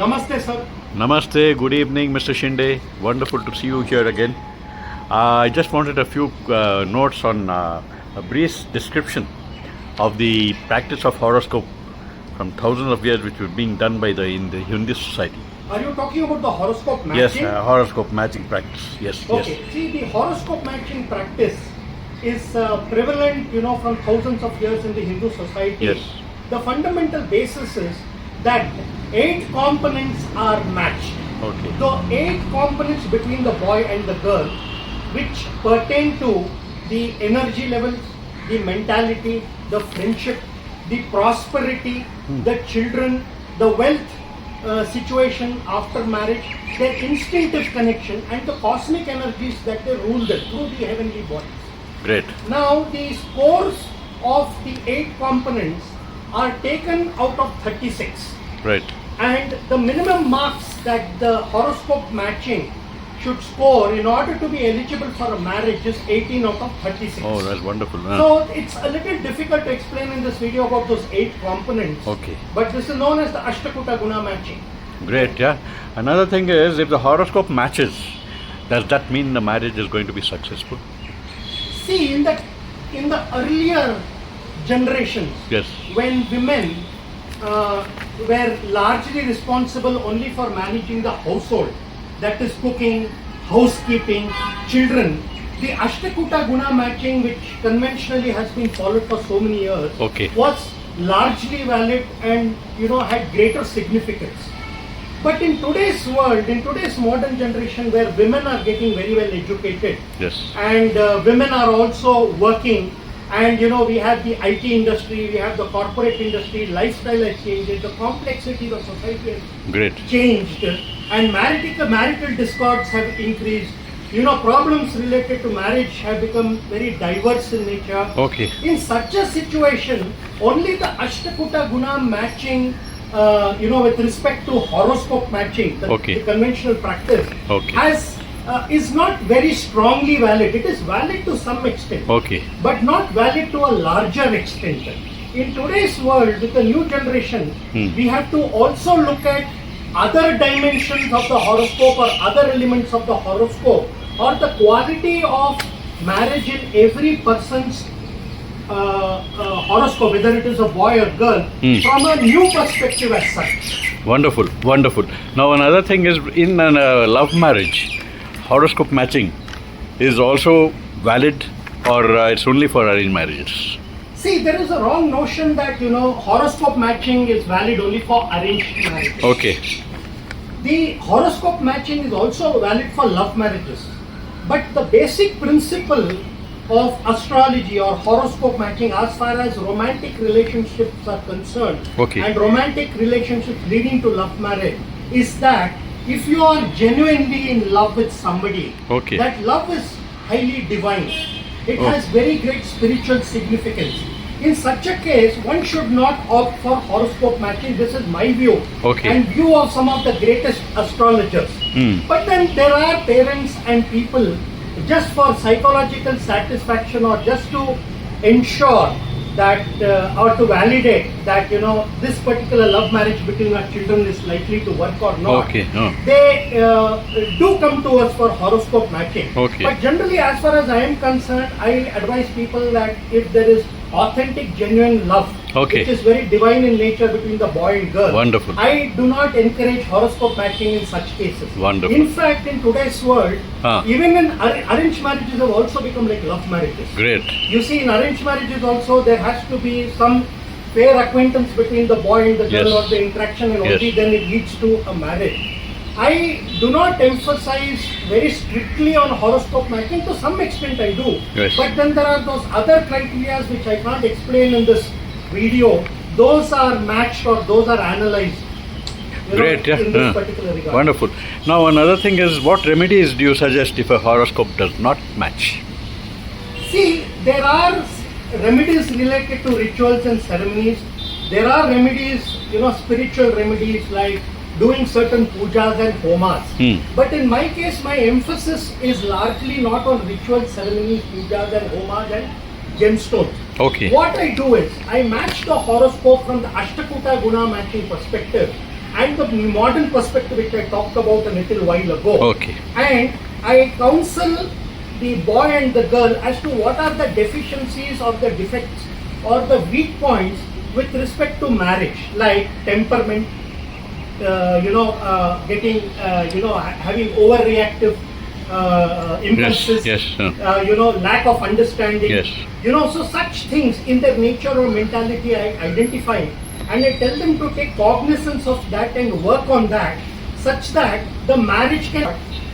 Namaste, sir. Namaste, good evening, Mr. Shinde. Wonderful to see you here again. I just wanted a few notes on a brief description of the practice of horoscope from thousands of years, which was being done by in the Hindu society. Are you talking about the horoscope Yes, matching? horoscope matching practice. Yes, Okay. yes. See, the horoscope matching practice is prevalent, from thousands of years in the Hindu society. Yes. The fundamental basis is that 8 components are matched. Okay. The 8 components between the boy and the girl, which pertain to the energy levels, the mentality, the friendship, the prosperity, the children, the wealth situation after marriage, their instinctive connection, and the cosmic energies that they rule them through the heavenly bodies. Great. Now, the scores of the 8 components are taken out of 36. Right. And the minimum marks that the horoscope matching should score in order to be eligible for a marriage is 18 out of 36. Oh, that's wonderful. So it's a little difficult to explain in this video about those 8 components. Okay. But this is known as the Ashtakuta Guna matching. Great, yeah. Another thing is, if the horoscope matches, does that mean the marriage is going to be successful? See, in the earlier generations, Yes. when women were largely responsible only for managing the household, that is cooking, housekeeping, children, the Ashtakuta Guna matching, which conventionally has been followed for so many years, Okay. was largely valid and had greater significance. But in today's world, in today's modern generation, where women are getting very well educated, Yes. and women are also working, and we have the IT industry, we have the corporate industry, lifestyle has changed, the complexity of society has Great. changed, and marital discords have increased. Problems related to marriage have become very diverse in nature. Okay. In such a situation, only the Ashtakuta Guna matching, with respect to horoscope matching, the conventional practice, is not very strongly valid. It is valid to some extent, but not valid to a larger extent. In today's world, with the new generation, we have to also look at other dimensions of the horoscope or other elements of the horoscope, or the quality of marriage in every person's horoscope, whether it is a boy or girl, from a new perspective as such. Wonderful, wonderful. Now another thing is, in a love marriage, horoscope matching is also valid, or it's only for arranged marriages? See, there is a wrong notion that horoscope matching is valid only for arranged marriages. Okay. The horoscope matching is also valid for love marriages. But the basic principle of astrology or horoscope matching, as far as romantic relationships are concerned, and romantic relationships leading to love marriage, is that if you are genuinely in love with somebody, that love is highly divine. It has very great spiritual significance. In such a case, one should not opt for horoscope matching. This is my view, and view of some of the greatest astrologers. But then there are parents and people, just for psychological satisfaction or just to ensure that or to validate that this particular love marriage between our children is likely to work or not, they do come to us for horoscope matching. But generally, as far as I am concerned, I advise people that if there is authentic, genuine love, which is very divine in nature between the boy and girl, I do not encourage horoscope matching in such cases. In fact, in today's world, even in arranged marriages have also become like love marriages. Great. You see, in arranged marriages also, there has to be some fair acquaintance between the boy and the girl, or the interaction, and only then it leads to a marriage. I do not emphasize very strictly on horoscope matching. To some extent I do. But then there are those other criteria which I can't explain in this video. Those are matched or those are analyzed. Great, in this particular regard. Wonderful. Now another thing is, what remedies do you suggest if a horoscope does not match? See, there are remedies related to rituals and ceremonies. There are remedies, spiritual remedies like doing certain pujas and homas. But in my case, my emphasis is largely not on ritual ceremonies, pujas and homas and gemstones. What I do is, I match the horoscope from the Ashtakuta Guna matching perspective and the modern perspective which I talked about a little while ago. Okay. And I counsel the boy and the girl as to what are the deficiencies or the defects or the weak points with respect to marriage, like temperament, getting, having overreactive impulses, Yes. lack of understanding, Yes. so such things in their nature or mentality I identify, and I tell them to take cognizance of that and work on that, such that the marriage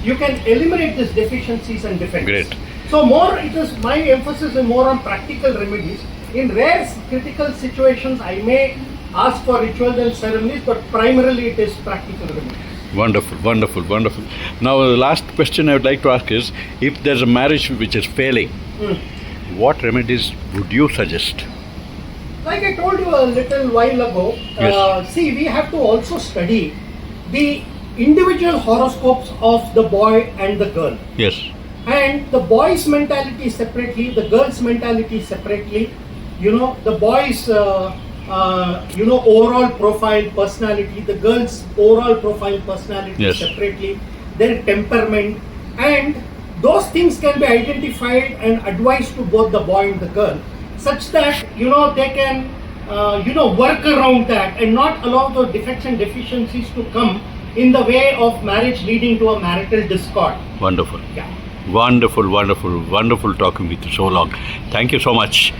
you can eliminate these deficiencies and defects. Great. So my emphasis is more on practical remedies. In rare critical situations, I may ask for rituals and ceremonies, but primarily it is practical remedies. Wonderful. Now, the last question I would like to ask is, if there's a marriage which is failing, what remedies would you suggest? Like I told you a little while ago, Yes. see, we have to also study the individual horoscopes of the boy and the girl. Yes. And the boy's mentality separately, the girl's mentality separately, the boy's overall profile personality, the girl's overall profile personality Yes. separately, their temperament, and those things can be identified and advised to both the boy and the girl, such that they can work around that and not allow those defects and deficiencies to come in the way of marriage, leading to a marital discord. Wonderful. Yeah. Wonderful talking with you so long. Thank you so much.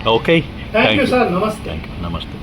Okay. Thank you, sir. Namaste. Thank you. Namaste.